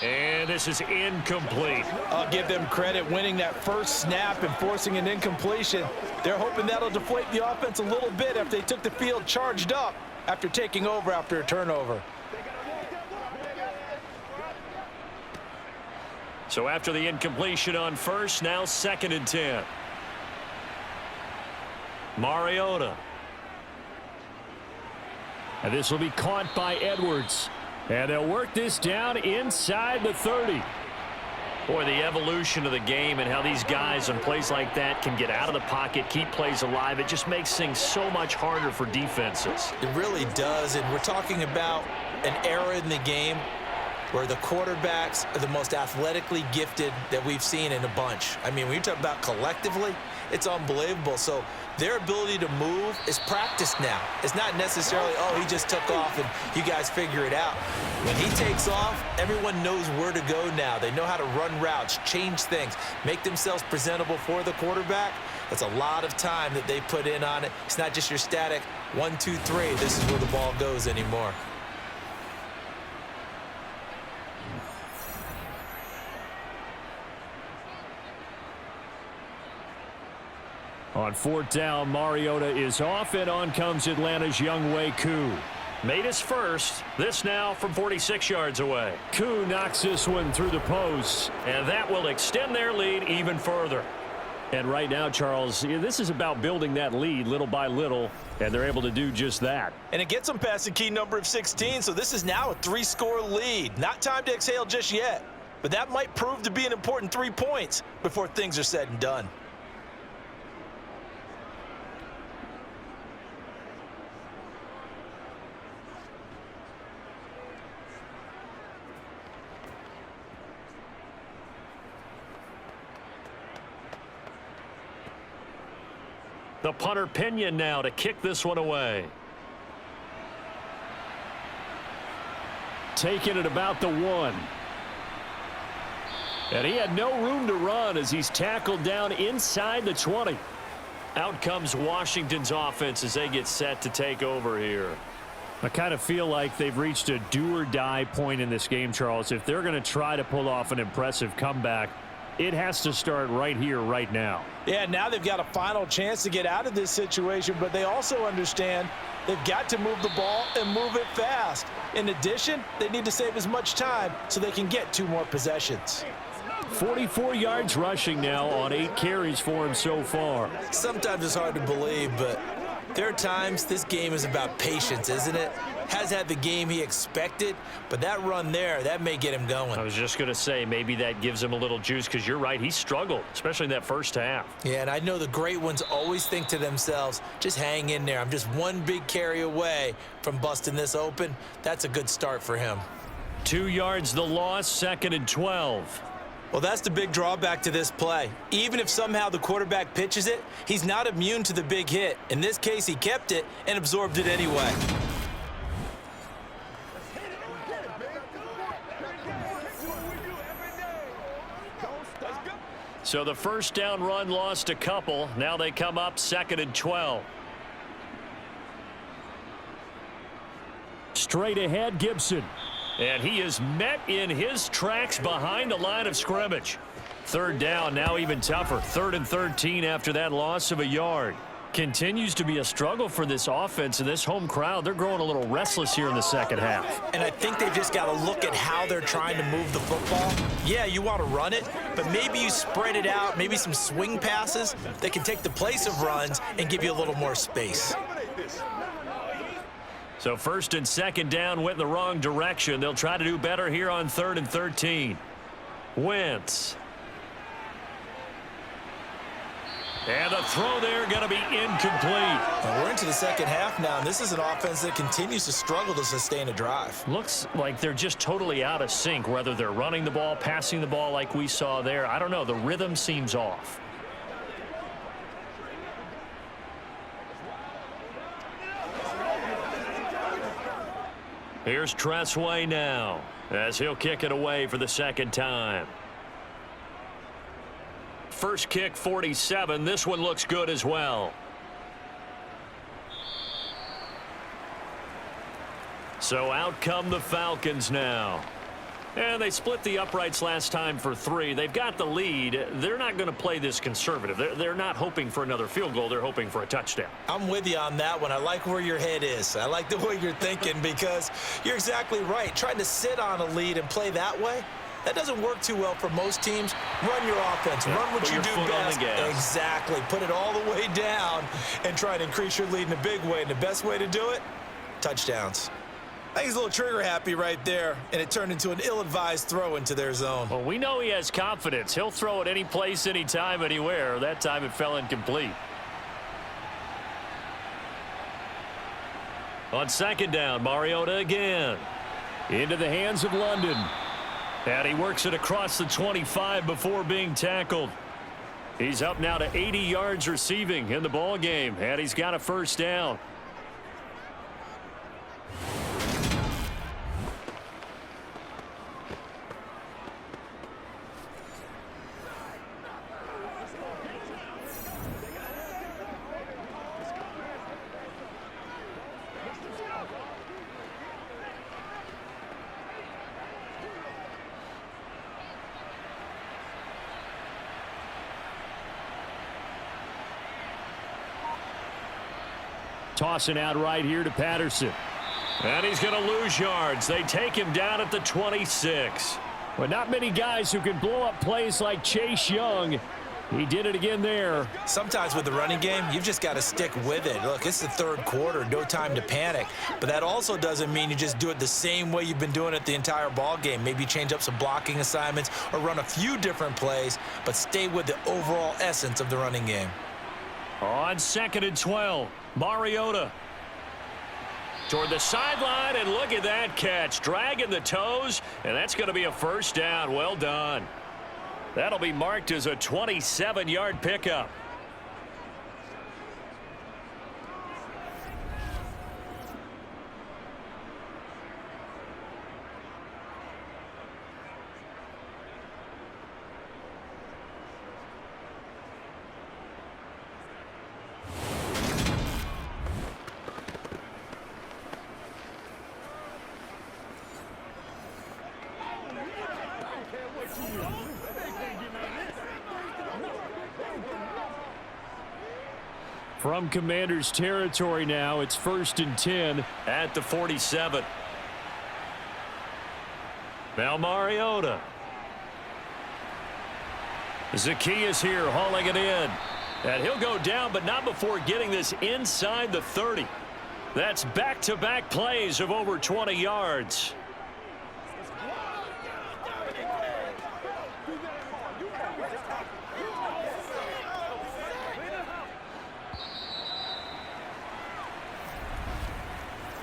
And this is incomplete. I'll give them credit winning that first snap and forcing an incompletion. They're hoping that'll deflate the offense a little bit after they took the field charged up after taking over after a turnover. So after the incompletion on first, now 2nd and 10. Mariota. And this will be caught by Edwards. And they'll work this down inside the 30. Boy, the evolution of the game and how these guys on plays like that can get out of the pocket, keep plays alive, it just makes things so much harder for defenses. It really does, and we're talking about an era in the game where the quarterbacks are the most athletically gifted that we've seen in a bunch. I mean, when you talk about collectively, it's unbelievable. So their ability to move is practiced now. It's not necessarily, oh, he just took off and you guys figure it out. When he takes off, everyone knows where to go now. They know how to run routes, change things, make themselves presentable for the quarterback. That's a lot of time that they put in on it. It's not just your static 1, 2, 3. This is where the ball goes anymore. On 4th down, Mariota is off, and on comes Atlanta's Younghoe Koo. Made his first. This now from 46 yards away. Koo knocks this one through the post, and that will extend their lead even further. And right now, Charles, this is about building that lead little by little, and they're able to do just that. And it gets them past the key number of 16, so this is now a 3-score lead. Not time to exhale just yet, but that might prove to be an important 3 points before things are said and done. The punter Pinion now to kick this one away. Taking it about the 1. And he had no room to run as he's tackled down inside the 20. Out comes Washington's offense as they get set to take over here. I kind of feel like they've reached a do-or-die point in this game, Charles. If they're going to try to pull off an impressive comeback, it has to start right here, right now. Yeah, now they've got a final chance to get out of this situation, but they also understand they've got to move the ball and move it fast. In addition, they need to save as much time so they can get 2 more possessions. 44 yards rushing now on 8 carries for him so far. Sometimes it's hard to believe, but there are times this game is about patience, isn't it? Has had the game he expected, but that run there, that may get him going. I was just going to say, maybe that gives him a little juice, because you're right, he struggled, especially in that first half. Yeah, and I know the great ones always think to themselves, just hang in there. I'm just one big carry away from busting this open. That's a good start for him. 2 yards the loss, 2nd and 12. Well, that's the big drawback to this play. Even if somehow the quarterback pitches it, he's not immune to the big hit. In this case, he kept it and absorbed it anyway. So the first down run lost a couple. Now they come up 2nd and 12. Straight ahead, Gibson. And he is met in his tracks behind the line of scrimmage. 3rd down, now even tougher. 3rd and 13 after that loss of a yard. Continues to be a struggle for this offense and this home crowd. They're growing a little restless here in the second half. And I think they've just got to look at how they're trying to move the football. Yeah, you want to run it, but maybe you spread it out, maybe some swing passes that can take the place of runs and give you a little more space. So 1st and 2nd down went in the wrong direction. They'll try to do better here on 3rd and 13. Wentz. And the throw there going to be incomplete. Well, we're into the second half now, and this is an offense that continues to struggle to sustain a drive. Looks like they're just totally out of sync, whether they're running the ball, passing the ball like we saw there. I don't know. The rhythm seems off. Here's Tressway now as he'll kick it away for the 2nd time. First kick, 47. This one looks good as well. So out come the Falcons now. And they split the uprights last time for 3. They've got the lead. They're not going to play this conservative. They're not hoping for another field goal. They're hoping for a touchdown. I'm with you on that one. I like where your head is. I like the way you're thinking because you're exactly right. Trying to sit on a lead and play that way, that doesn't work too well for most teams. Run your offense. Run what you do best. Exactly. Put it all the way down and try to increase your lead in a big way. And the best way to do it, touchdowns. I think he's a little trigger happy right there, and it turned into an ill-advised throw into their zone. Well, we know he has confidence. He'll throw it any place, anytime, anywhere. That time it fell incomplete. On second down, Mariota again. Into the hands of London. And he works it across the 25 before being tackled. He's up now to 80 yards receiving in the ball game, and he's got a first down. Tossing out right here to Patterson. And he's going to lose yards. They take him down at the 26. Well, not many guys who can blow up plays like Chase Young. He did it again there. Sometimes with the running game, you've just got to stick with it. Look, it's the third quarter, no time to panic. But that also doesn't mean you just do it the same way you've been doing it the entire ball game. Maybe change up some blocking assignments or run a few different plays, but stay with the overall essence of the running game. On second and 12, Mariota toward the sideline, and look at that catch. Dragging the toes, and that's going to be a first down. Well done. That'll be marked as a 27-yard pickup. From Commanders territory now, it's 1st and 10 at the 47. Now Mariota. Zacchaeus here hauling it in. And he'll go down, but not before getting this inside the 30. That's back-to-back plays of over 20 yards.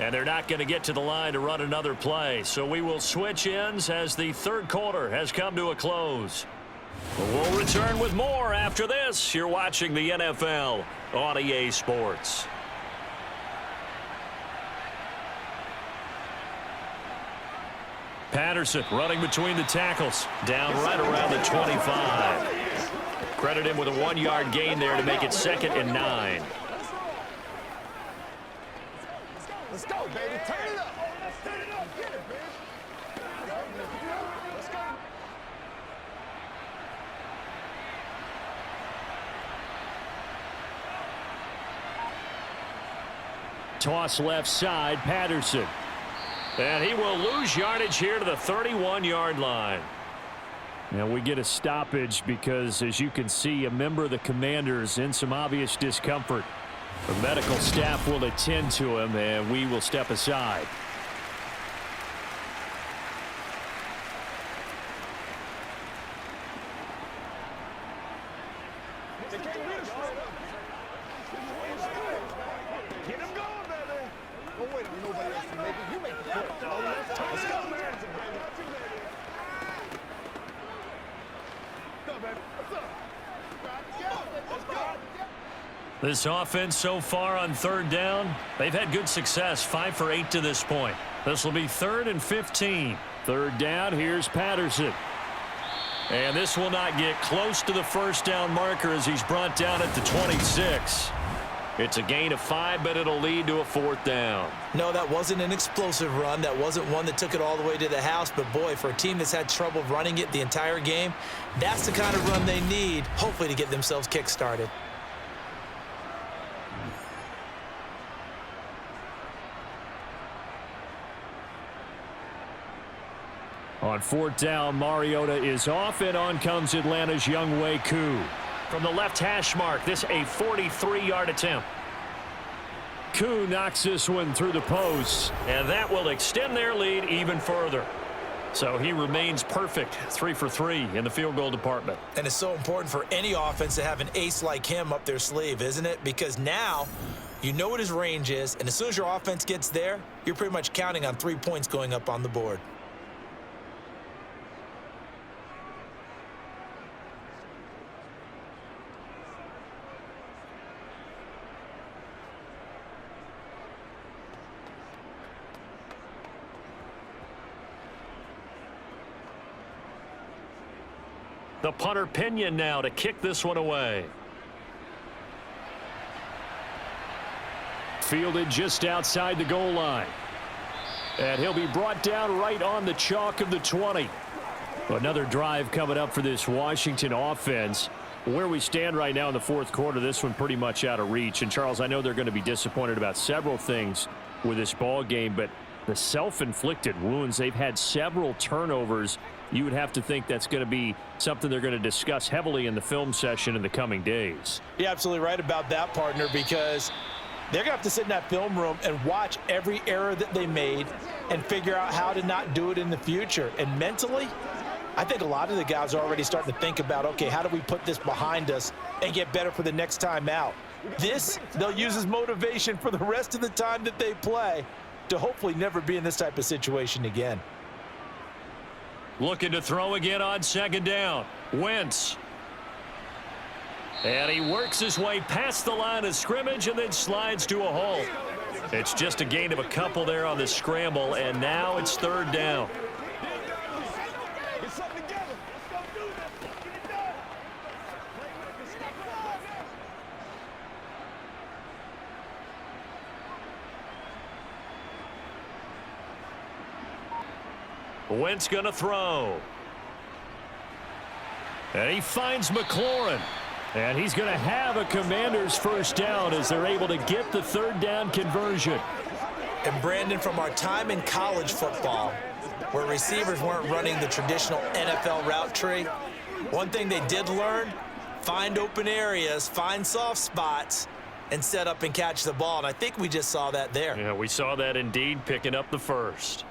And they're not going to get to the line to run another play. So we will switch ends as the third quarter has come to a close. We'll return with more after this. You're watching the NFL on EA Sports. Patterson running between the tackles. Down right around the 25. Credit him with a 1-yard gain there to make it 2nd and 9. Let's go, baby. Turn it up. Turn it up. Get it, baby. Let's go. Toss left side, Patterson. And he will lose yardage here to the 31-yard line. Now we get a stoppage because, as you can see, a member of the Commanders in some obvious discomfort. The medical staff will attend to him, and we will step aside. Get him going, baby. Don't wait on nobody else to make it. You make the play. Let's go, man. Go, baby. What's up? Let's go. This offense so far on third down, they've had good success, 5 for 8 to this point. This will be 3rd and 15. Third down, here's Patterson. And this will not get close to the first down marker as he's brought down at the 26. It's a gain of 5, but it'll lead to a 4th down. No, that wasn't an explosive run. That wasn't one that took it all the way to the house. But, boy, for a team that's had trouble running it the entire game, that's the kind of run they need, hopefully, to get themselves kick-started. On 4th down, Mariota is off, and on comes Atlanta's Younghoe Koo. From the left hash mark, this a 43-yard attempt. Koo knocks this one through the post. And that will extend their lead even further. So he remains perfect, 3 for 3 in the field goal department. And it's so important for any offense to have an ace like him up their sleeve, isn't it? Because now you know what his range is, and as soon as your offense gets there, you're pretty much counting on 3 points going up on the board. The punter Pinion now to kick this one away. Fielded just outside the goal line. And he'll be brought down right on the chalk of the 20. Another drive coming up for this Washington offense. Where we stand right now in the 4th quarter, this one pretty much out of reach. And, Charles, I know they're going to be disappointed about several things with this ball game, but the self-inflicted wounds, they've had several turnovers. You would have to think that's going to be something they're going to discuss heavily in the film session in the coming days. You're absolutely right about that, partner, because they're going to have to sit in that film room and watch every error that they made and figure out how to not do it in the future. And mentally, I think a lot of the guys are already starting to think about, okay, how do we put this behind us and get better for the next time out? This, they'll use as motivation for the rest of the time that they play to hopefully never be in this type of situation again. Looking to throw again on 2nd down. Wentz. And he works his way past the line of scrimmage and then slides to a halt. It's just a gain of a couple there on the scramble, and now it's 3rd down. Wentz going to throw. And he finds McLaurin. And he's going to have a Commanders 1st down as they're able to get the 3rd down conversion. And, Brandon, from our time in college football, where receivers weren't running the traditional NFL route tree, one thing they did learn, find open areas, find soft spots, and set up and catch the ball. And I think we just saw that there. Yeah, we saw that indeed, picking up the 1st.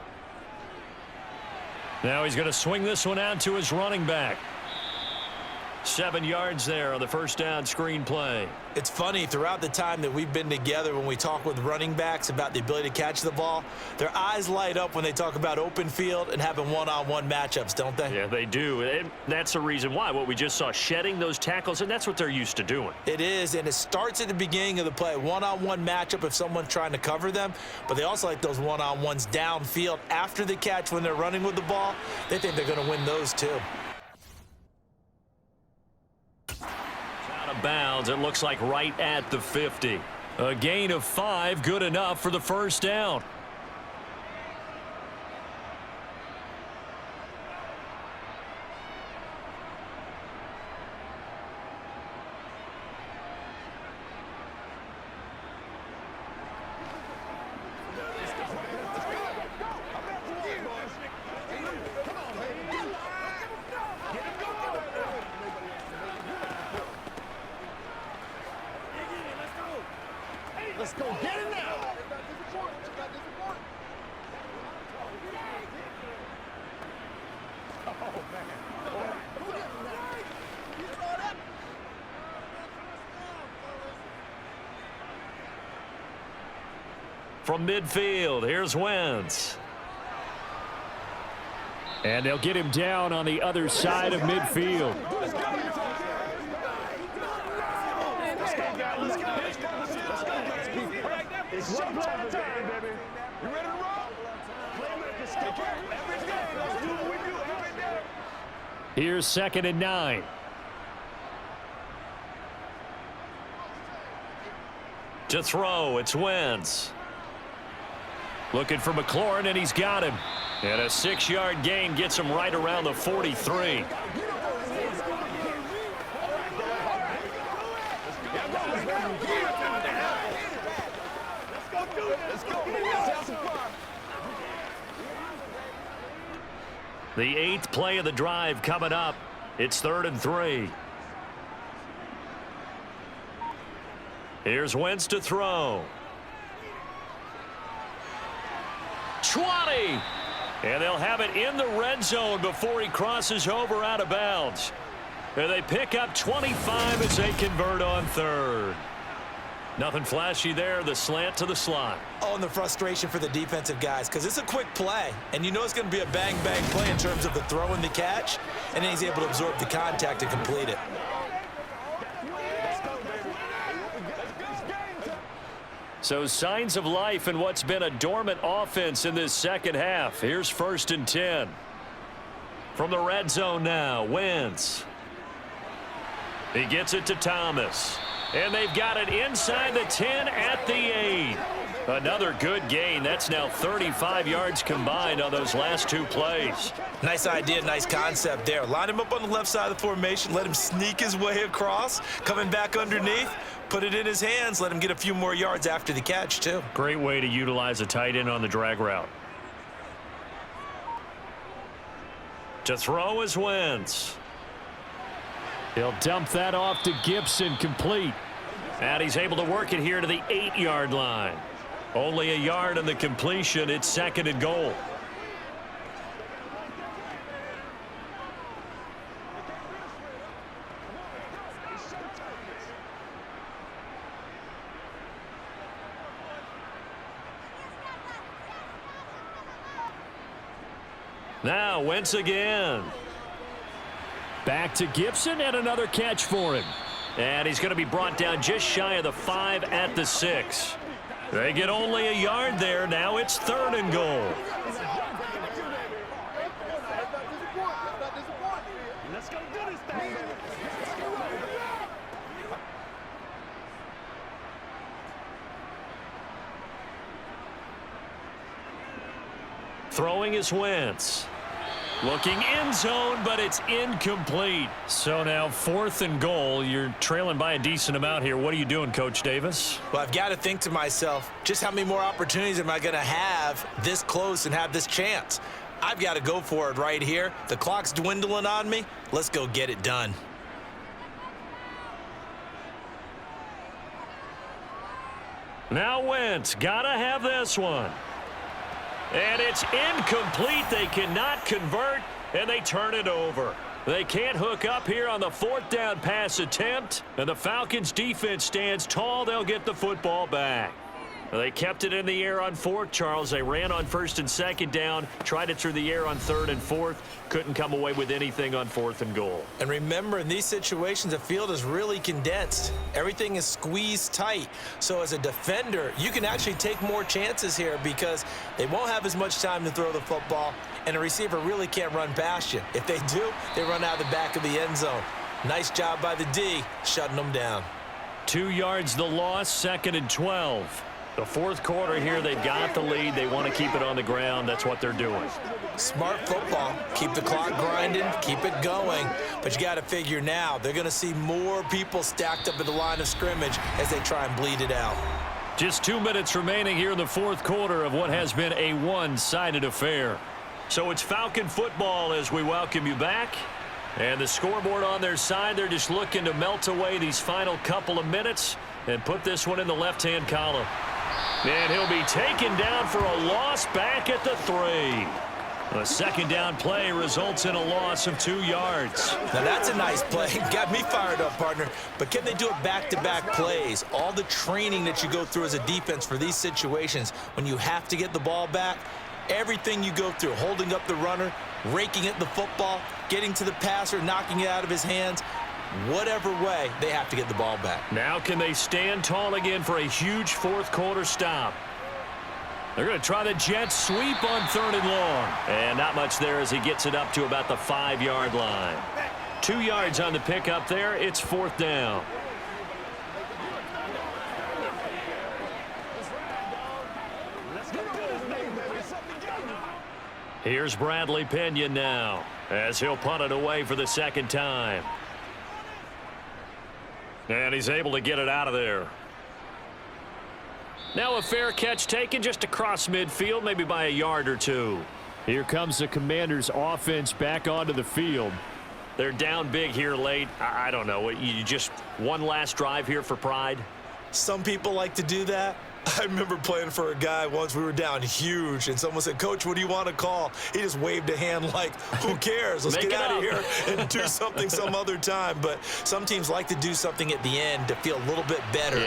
Now he's going to swing this one out to his running back. 7 yards there on the 1st down screen play. It's funny, throughout the time that we've been together, when we talk with running backs about the ability to catch the ball, their eyes light up when they talk about open field and having one-on-one matchups, don't they? Yeah, they do. And that's the reason why. What we just saw, shedding those tackles, and that's what they're used to doing. It is, and it starts at the beginning of the play. One-on-one matchup if someone's trying to cover them, but they also like those one-on-ones downfield after the catch when they're running with the ball. They think they're going to win those too. Out of bounds, it looks like right at the 50. A gain of 5, good enough for the 1st down. Let's go get it now. From midfield, here's Wentz. And they'll get him down on the other side of midfield. It's one play at a time, baby. You ready to roll? Playmakers take care every day. Let's do what we do every day. Here's 2nd and 9. To throw, it's Wentz. Looking for McLaurin, and he's got him. And a 6-yard gain gets him right around the 43. The 8th play of the drive coming up. It's 3rd and 3. Here's Wentz to throw. 20. And they'll have it in the red zone before he crosses over out of bounds. And they pick up 25 as they convert on 3rd. Nothing flashy there, the slant to the slot. Oh, and the frustration for the defensive guys, because it's a quick play, and you know it's going to be a bang-bang play in terms of the throw and the catch, and then he's able to absorb the contact and complete it. So signs of life in what's been a dormant offense in this second half. Here's 1st and 10. From the red zone now, Wentz. He gets it to Thomas. And they've got it inside the 10 at the 8. Another good gain. That's now 35 yards combined on those last 2 plays. Nice idea, nice concept there. Line him up on the left side of the formation, let him sneak his way across, coming back underneath, put it in his hands, let him get a few more yards after the catch, too. Great way to utilize a tight end on the drag route. To throw is Wentz. He'll dump that off to Gibson, complete. And he's able to work it here to the 8-yard line. Only a yard on the completion. It's 2nd and goal. Now Wentz again. Back to Gibson, and another catch for him. And he's going to be brought down just shy of the 5 at the 6. They get only a yard there. Now it's 3rd and goal. Let's go do this thing. Throwing is Wentz. Looking end zone, but it's incomplete. So now 4th and goal. You're trailing by a decent amount here. What are you doing, Coach Davis? Well, I've got to think to myself, just how many more opportunities am I going to have this close and have this chance? I've got to go for it right here. The clock's dwindling on me. Let's go get it done. Now Wentz, gotta have this one. And it's incomplete. They cannot convert, and they turn it over. They can't hook up here on the 4th down pass attempt, and the Falcons defense stands tall. They'll get the football back. They kept it in the air on 4th, Charles. They ran on 1st and 2nd down, tried it through the air on 3rd and 4th, couldn't come away with anything on 4th and goal. And remember, in these situations, the field is really condensed. Everything is squeezed tight. So as a defender, you can actually take more chances here because they won't have as much time to throw the football, and a receiver really can't run past you. If they do, they run out of the back of the end zone. Nice job by the D, shutting them down. 2 yards the loss, 2nd and 12. The 4th quarter here, they've got the lead. They want to keep it on the ground. That's what they're doing. Smart football. Keep the clock grinding, keep it going. But you got to figure now, they're going to see more people stacked up at the line of scrimmage as they try and bleed it out. Just 2 minutes remaining here in the 4th quarter of what has been a one-sided affair. So it's Falcon football as we welcome you back. And the scoreboard on their side, they're just looking to melt away these final couple of minutes and put this one in the left-hand column. And he'll be taken down for a loss back at the 3. A 2nd down play results in a loss of 2 yards. Now that's a nice play. Got me fired up, partner. But can they do it back-to-back plays? All the training that you go through as a defense for these situations, when you have to get the ball back, everything you go through, holding up the runner, raking at the football, getting to the passer, knocking it out of his hands, whatever way, they have to get the ball back. Now can they stand tall again for a huge 4th quarter stop? They're going to try the jet sweep on 3rd and long. And not much there as he gets it up to about the 5-yard line. 2 yards on the pickup there. It's 4th down. Here's Bradley Pena now as he'll punt it away for the second time. And he's able to get it out of there. Now a fair catch taken just across midfield, maybe by a yard or two. Here comes the Commanders' offense back onto the field. They're down big here late. I don't know. You just one last drive here for pride? Some people like to do that. I remember playing for a guy once. We were down huge, and someone said, "Coach, what do you want to call?" He just waved a hand like, who cares? Let's get out of here and do something some other time. But some teams like to do something at the end to feel a little bit better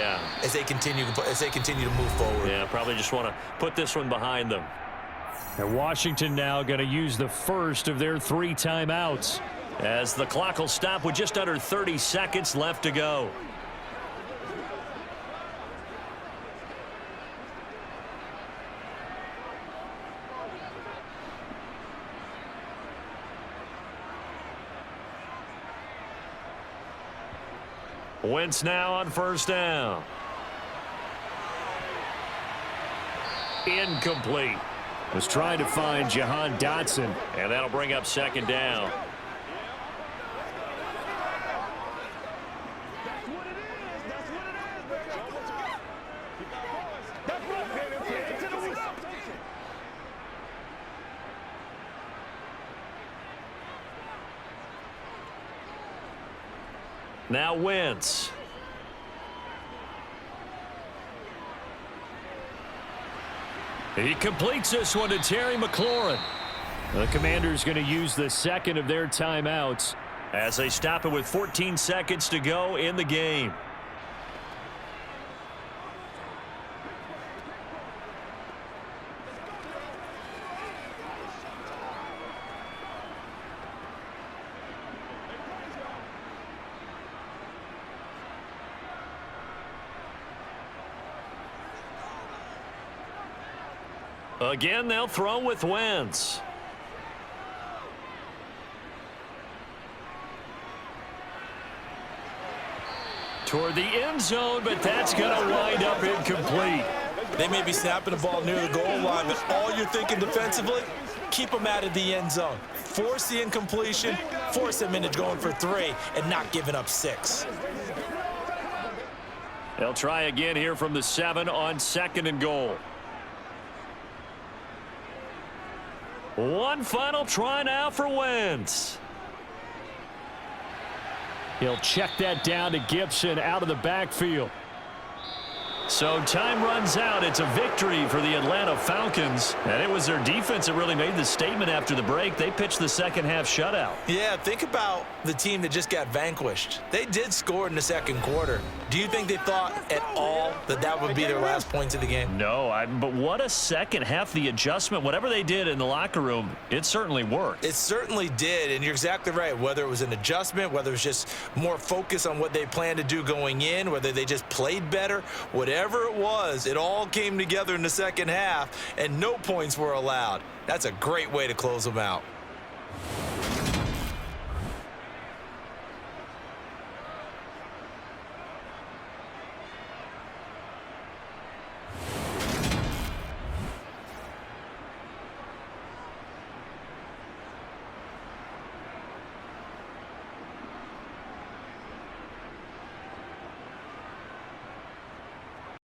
as they continue to move forward. Yeah, probably just want to put this one behind them. And Washington now going to use the first of their 3 timeouts. As the clock will stop with just under 30 seconds left to go. Wentz now on first down. Incomplete. Was trying to find Jahan Dotson. And that'll bring up second down. Now Wentz. He completes this one to Terry McLaurin. The Commanders going to use the second of their timeouts as they stop it with 14 seconds to go in the game. Again, they'll throw with Wentz. Toward the end zone, but that's going to wind up incomplete. They may be snapping the ball near the goal line, but all you're thinking defensively, keep them out of the end zone. Force the incompletion, force them into going for 3, and not giving up 6. They'll try again here from the 7 on second and goal. One final try now for Wentz. He'll check that down to Gibson out of the backfield. So time runs out. It's a victory for the Atlanta Falcons. And it was their defense that really made the statement after the break. They pitched the second half shutout. Yeah, think about the team that just got vanquished. They did score in the second quarter. Do you think they thought at all that that would be their last points of the game? No, but what a second half. The adjustment, whatever they did in the locker room, it certainly worked. It certainly did, and you're exactly right. Whether it was an adjustment, whether it was just more focus on what they planned to do going in, whether they just played better, whatever it was, it all came together in the second half, and no points were allowed. That's a great way to close them out.